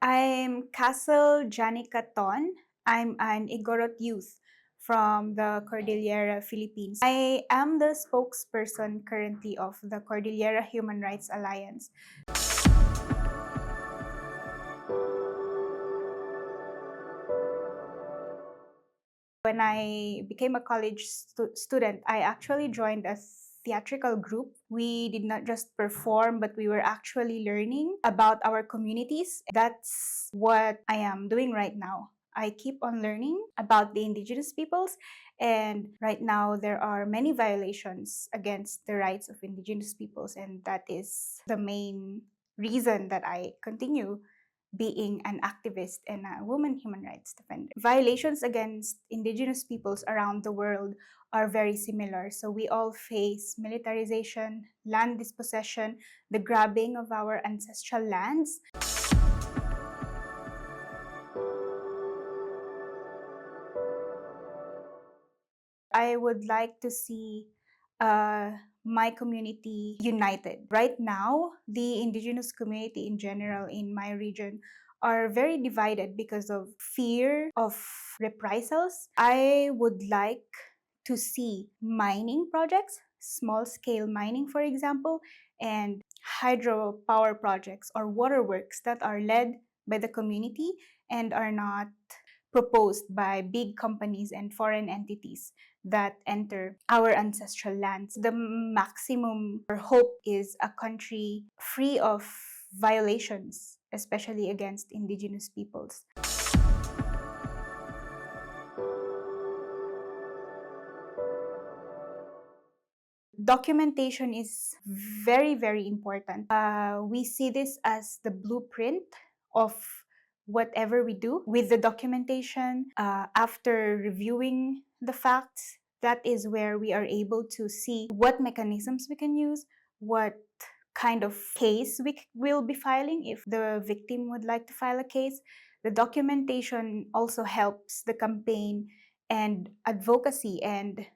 I'm Casselle Ton. I'm an Igorot youth from the Cordillera, Philippines. I am the spokesperson currently of the Cordillera Human Rights Alliance. When I became a college student, I actually joined a theatrical group. We did not just perform, but we were actually learning about our communities. That's what I am doing right now. I keep on learning about the Indigenous peoples, and right now there are many violations against the rights of Indigenous peoples, and that is the main reason that I continue being an activist and a woman human rights defender. Violations against Indigenous peoples around the world are very similar. So we all face militarization, land dispossession, the grabbing of our ancestral lands. I would like to see my community united. Right now, the Indigenous community in general in my region are very divided because of fear of reprisals. I would like to see mining projects, small-scale mining, for example, and hydropower projects or waterworks that are led by the community and are not proposed by big companies and foreign entities that enter our ancestral lands. The maximum hope is a country free of violations, especially against Indigenous peoples. Documentation is very, very important. We see this as the blueprint of whatever we do. With the documentation, after reviewing the facts, that is where we are able to see what mechanisms we can use, what kind of case we will be filing if the victim would like to file a case. The documentation also helps the campaign and advocacy and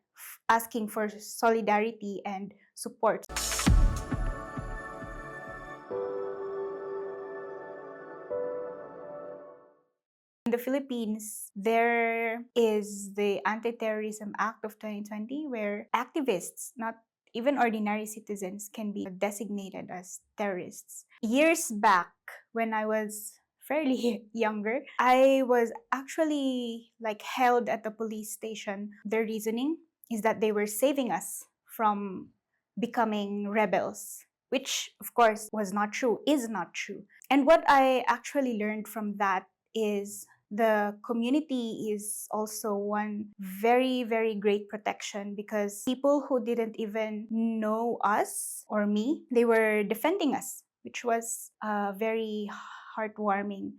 asking for solidarity and support. In the Philippines, there is the Anti-Terrorism Act of 2020 where activists, not even ordinary citizens, can be designated as terrorists. Years back, when I was fairly younger, I was actually held at the police station. Their reasoning is that they were saving us from becoming rebels, which of course was not true, is not true. And what I actually learned from that is the community is also one very, very great protection, because people who didn't even know us or me, they were defending us, which was very heartwarming.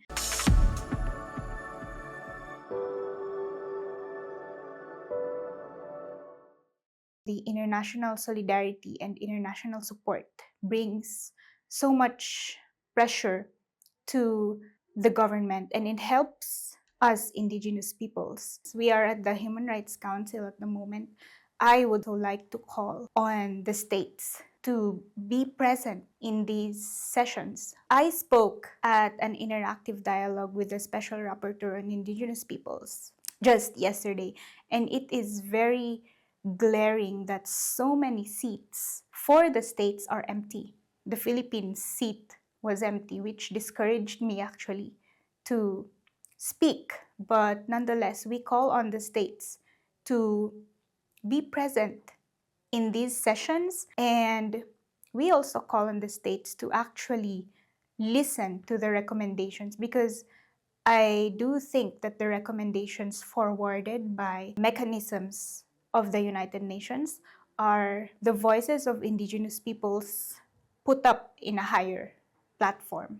The international solidarity and international support brings so much pressure to the government, and it helps us Indigenous peoples. We are at the Human Rights Council at the moment. I would also like to call on the states to be present in these sessions. I spoke at an interactive dialogue with the Special Rapporteur on Indigenous Peoples just yesterday, and it is very glaring that so many seats for the states are empty. The Philippines seat was empty, which discouraged me actually to speak. But nonetheless, we call on the states to be present in these sessions, and we also call on the states to actually listen to the recommendations, because I do think that the recommendations forwarded by mechanisms of the United Nations are the voices of Indigenous peoples put up in a higher platform.